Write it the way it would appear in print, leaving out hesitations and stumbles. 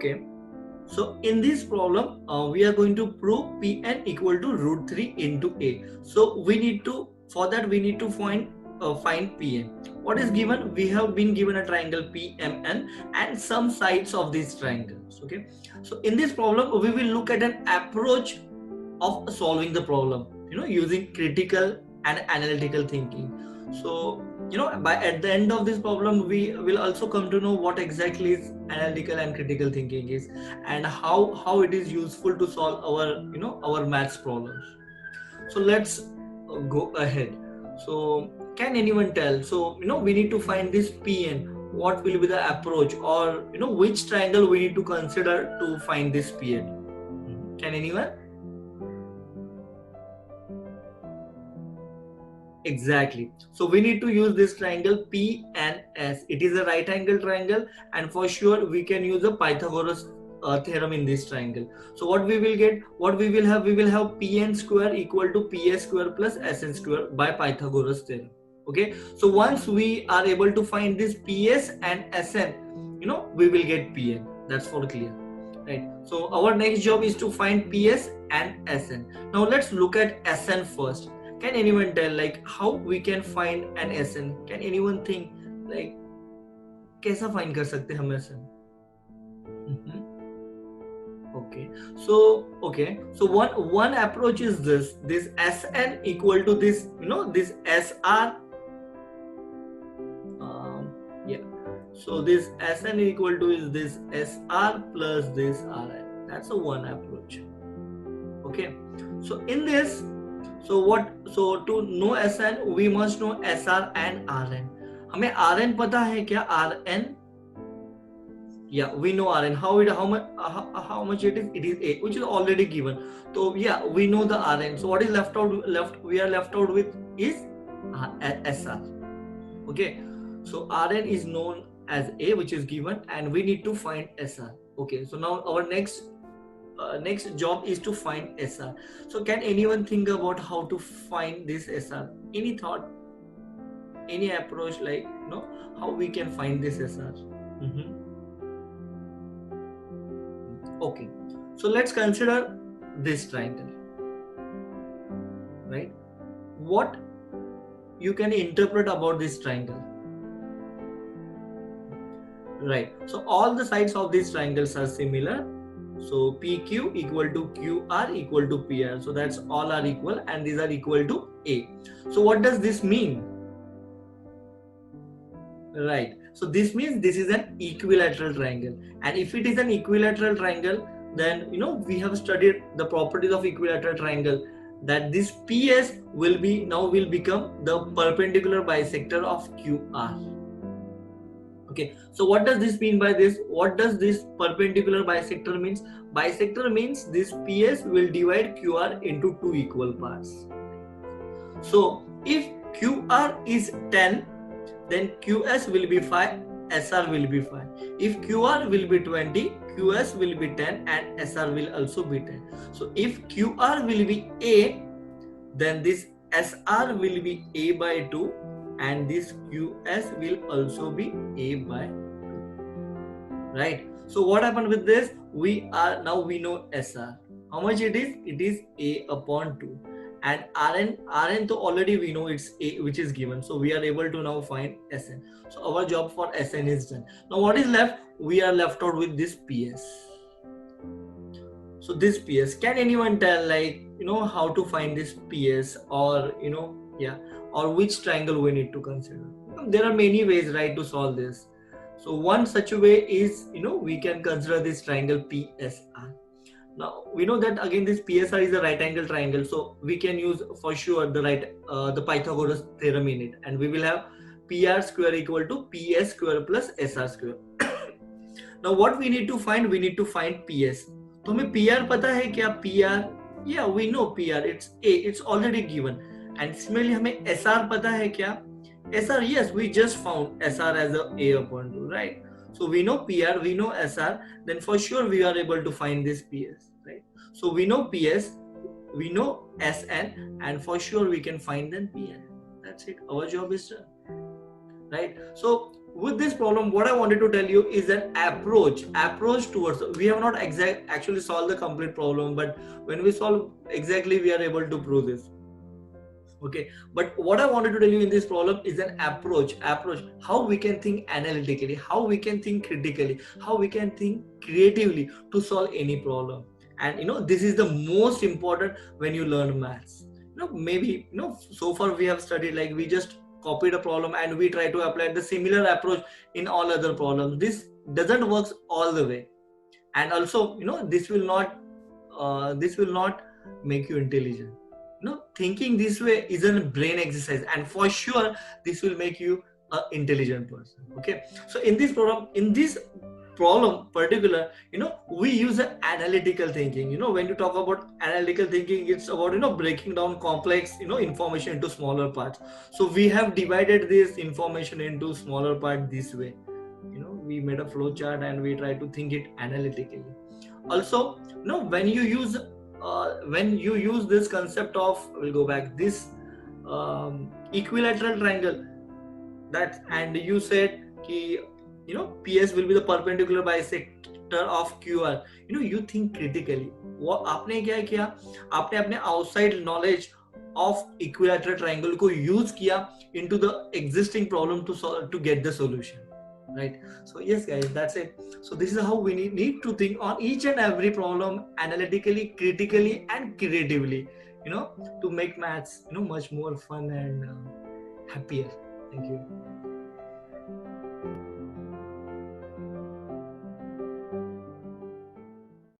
Okay. So in this problem, we are going to prove Pn equal to root 3 into A. So we need to, for that we need to find Pn. What is given? We have been given a triangle PMN and some sides of these triangles. Okay. So in this problem, we will look at an approach of solving the problem, using critical and analytical thinking. So by at the end of this problem, we will also come to know what exactly is analytical and critical thinking is, and how it is useful to solve our maths problems. So let's go ahead. So can anyone tell? So we need to find this Pn. What will be the approach, or which triangle we need to consider to find this Pn? Can anyone? Exactly. So we need to use this triangle P and S. It is a right angle triangle, and for sure we can use the Pythagoras theorem in this triangle. So what we will get, what we will have Pn square equal to Ps square plus Sn square by Pythagoras theorem. Okay. So once we are able to find this Ps and Sn, we will get Pn. That's for clear. Right. So our next job is to find Ps and Sn. Now let's look at Sn first. Can anyone tell like how we can find an Sn? Can anyone think like कैसा find कर सकते हम Sn? Okay. So one approach is this Sn equal to this this Sr. So this Sn equal to is this Sr plus this Rn. That's a one approach. Okay. So in this, so to know Sn, we must know Sr and Rn. हमें Rn पता है क्या? Rn, yeah, we know Rn. How much it is? It is A, which is already given. So yeah, we know the Rn. So what is left out? We are left out with is Sr. Okay. So Rn is known as A, which is given, and we need to find Sr. Okay. So now our next job is to find Sr. So can anyone think about how to find this Sr? Any thought? Any approach, like how we can find this Sr? Okay. So let's consider this triangle. Right? What you can interpret about this triangle? Right. So all the sides of these triangles are similar. So PQ equal to QR equal to PR. So that's all are equal, and these are equal to A. So what does this mean? Right. So this means this is an equilateral triangle. And if it is an equilateral triangle, then we have studied the properties of equilateral triangle, that this PS will become the perpendicular bisector of QR. Okay, so what does this mean by this? What does this perpendicular bisector means? Bisector means this PS will divide QR into two equal parts. So if QR is 10, then QS will be 5, SR will be 5. If QR will be 20, QS will be 10, and SR will also be 10. So if QR will be A, then this SR will be A by 2, and this QS will also be A by 2. Right? So what happened with this? We know SR. How much it is? It is A upon 2. And Rn to already we know it's A, which is given. So we are able to now find Sn. So our job for Sn is done. Now what is left? We are left out with this PS. So this PS, can anyone tell like how to find this PS, or or which triangle we need to consider? There are many ways, right, to solve this. So one such a way is we can consider this triangle PSR. Now we know that again this PSR is a right angle triangle, so we can use for sure the Pythagoras theorem in it, and we will have PR square equal to PS square plus SR square. Now what we need to find? We need to find PS. तो हमें PR पता है क्या? PR, yeah, we know PR, it's A, it's already given. And similarly हमें SR पता है क्या? SR, yes, we just found SR as A upon 2, right? So we know PR, we know SR, then for sure we are able to find this PS, right? So we know PS, we know SN, and for sure we can find then PN. That's it. Our job is done, right? So with this problem, what I wanted to tell you is an approach towards, we have not actually solved the complete problem, but when we solve exactly, we are able to prove this. Okay, but what I wanted to tell you in this problem is an approach, how we can think analytically, how we can think critically, how we can think creatively to solve any problem. And this is the most important when you learn maths. Maybe so far we have studied, like, we just copied a problem and we try to apply the similar approach in all other problems. This doesn't work all the way. And also, this will not make you intelligent. Thinking this way is a brain exercise, and for sure this will make you an intelligent person. Okay, so in this problem particular, we use an analytical thinking. When you talk about analytical thinking, it's about breaking down complex information into smaller parts. So we have divided this information into smaller parts this way. We made a flow chart and we try to think it analytically. Also, when you use this concept of, we'll go back, this equilateral triangle, and you said ki, PS will be the perpendicular bisector of QR. You think critically. वो आपने क्या किया, आपने अपने outside knowledge of equilateral triangle को use किया into the existing problem to get the solution. Right? So yes guys, that's it. So this is how we need to think on each and every problem analytically, critically and creatively, to make maths much more fun and happier. Thank you.